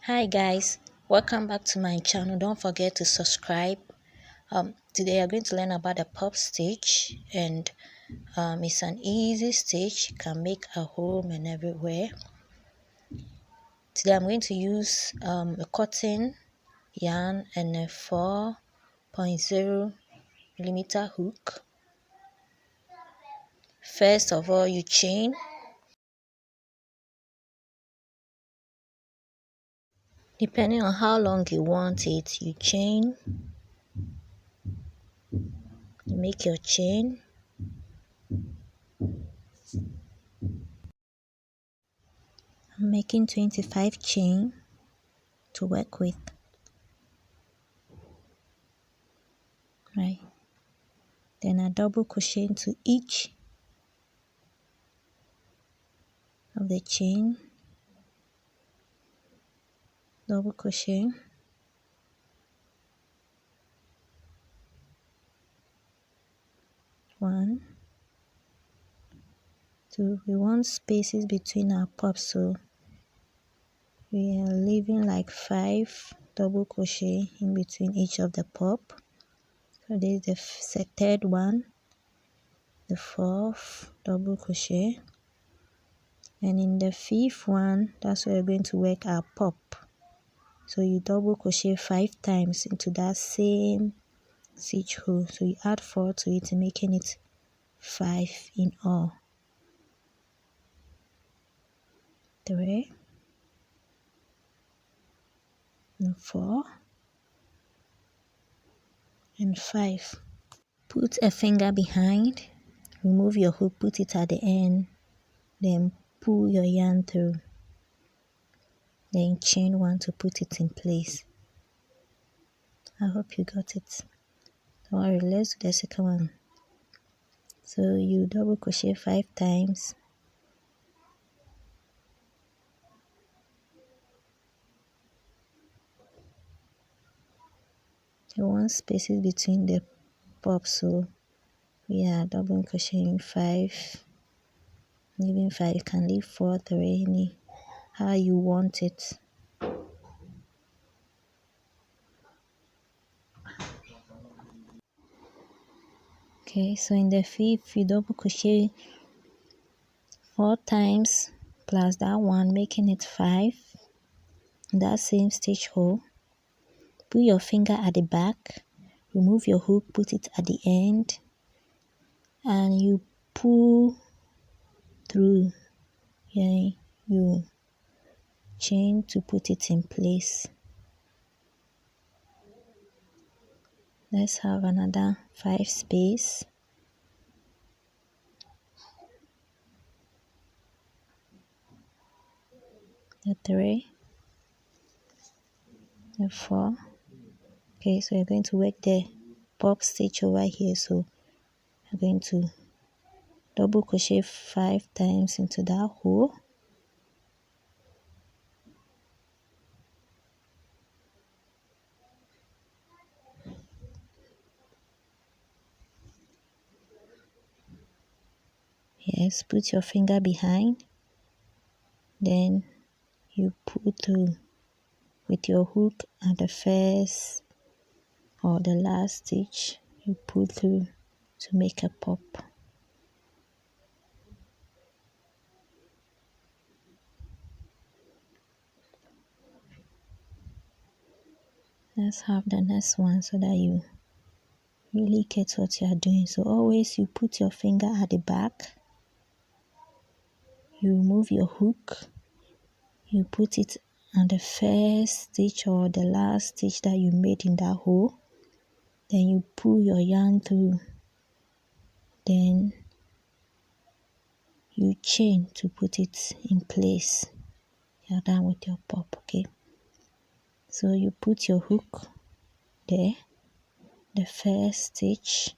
Hi guys, welcome back to my channel. Don't forget to subscribe. Today I'm going to learn about the pop stitch, and it's an easy stitch. You can make at home and everywhere. Today I'm going to use a cotton yarn and a 4.0 millimeter hook. First of all, you chain. Depending on how long you want it, you chain. You make your chain. I'm making 25 chain to work with. Right. Then I double crochet into each of the chain. Double crochet. One, two. We want spaces between our pops, so we are leaving like 5 double crochet in between each of the pop. So this is the third one, the fourth double crochet, and in the fifth one, that's where we're going to work our pop. So you double crochet 5 times into that same stitch hole. So you add 4 to it, making it 5 in all. 3 and 4 and 5. Put a finger behind, remove your hook, put it at the end, then pull your yarn through, then chain 1 to put it in place. I hope you got it. Don't worry, let's do the second one. So you double crochet 5 times. You want spaces between the pops, so we are double crocheting 5, leaving 5. You can leave 4, 3, any how you want it. Okay, so in the fifth, you double crochet 4 times plus that one, making it 5. In that same stitch hole, put your finger at the back, remove your hook, put it at the end, and you pull through. Yeah, you chain to put it in place. Let's have another 5 space. The 3, the 4. Okay, so you're going to work the pop stitch over here. So you're going to double crochet 5 times into that hole. Yes, put your finger behind, then you pull through with your hook at the first or the last stitch. You pull through to make a pop. Let's have the next one so that you really get what you are doing. So always you put your finger at the back, you remove your hook, you put it on the first stitch or the last stitch that you made in that hole, then you pull your yarn through, then you chain to put it in place. You're done with your pop. Okay, so you put your hook there, the first stitch,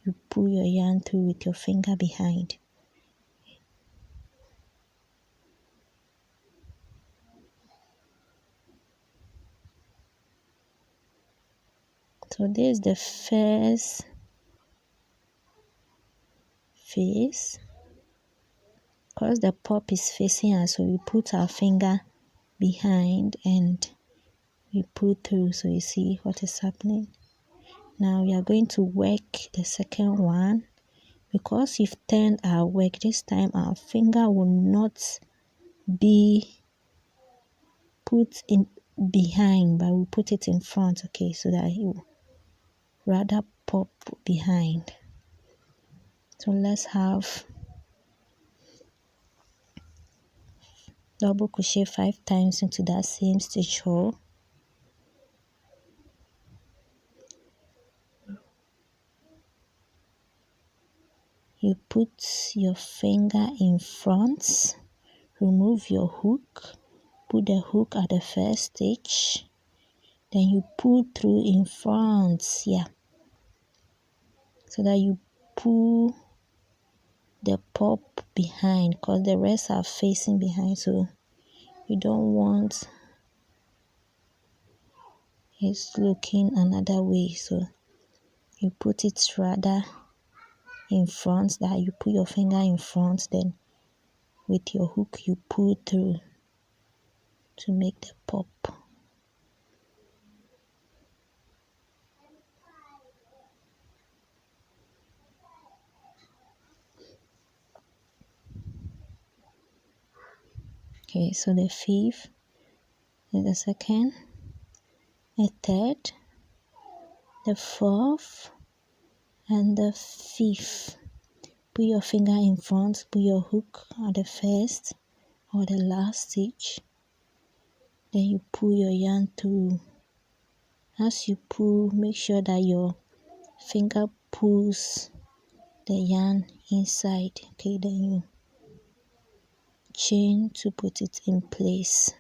you pull your yarn through with your finger behind. So this is the first face. Because the pop is facing us, so we put our finger behind and we pull through. So you see what is happening. Now we are going to work the second one. Because you've turned our work, this time our finger will not be put in behind, but we'll put it in front, okay, so that it will rather pop behind. So let's have double crochet 5 times into that same stitch hole. You put your finger in front, remove your hook, put the hook at the first stitch, then you pull through in front, yeah, so that you pull the pop behind, because the rest are facing behind, so you don't want it looking another way. So you put it rather in front, that you put your finger in front, then with your hook you pull through to make the pop. Okay, so the 5th and the 2nd, the 3rd, the 4th, and the 5th. Put your finger in front, put your hook at the first or the last stitch, then you pull your yarn through. As you pull, make sure that your finger pulls the yarn inside, okay, then you chain to put it in place.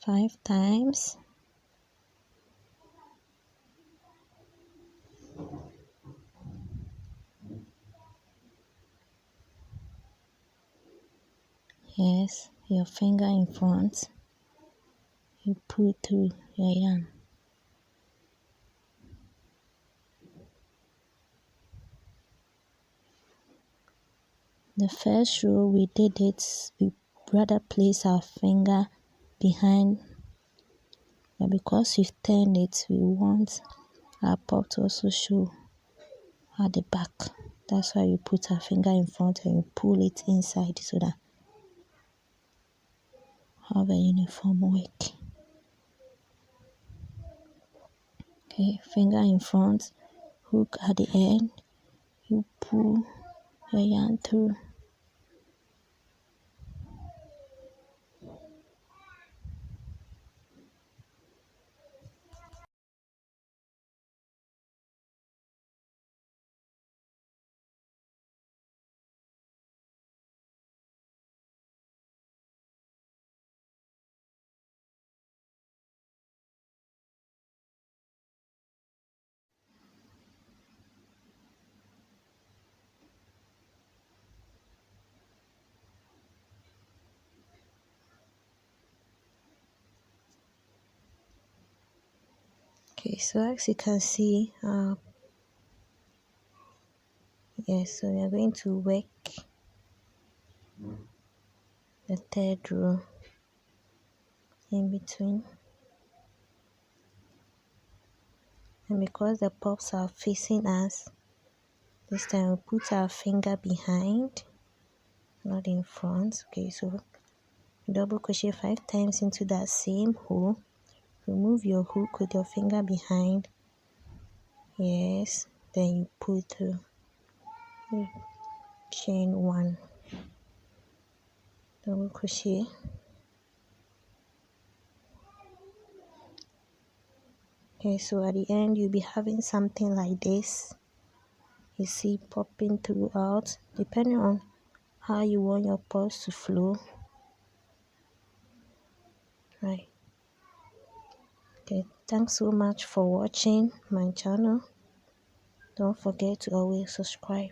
Five times. Yes, your finger in front, you pull through your yarn. The first row we did it, we rather place our finger behind, but because we've turned it, we want our pop to also show at the back. That's why you put our finger in front and you pull it inside, so that have a uniform work. Okay, finger in front, hook at the end, you pull your yarn through. Okay, so as you can see, yes, so we are going to work the 3rd row in between, and because the pops are facing us, this time we put our finger behind, not in front. Okay, so double crochet 5 times into that same hole, remove your hook with your finger behind, yes, then you pull through, you chain 1, double crochet, okay, so at the end you'll be having something like this, you see, popping throughout, depending on how you want your pops to flow, right? Okay, Thanks so much for watching my channel. Don't forget to always subscribe.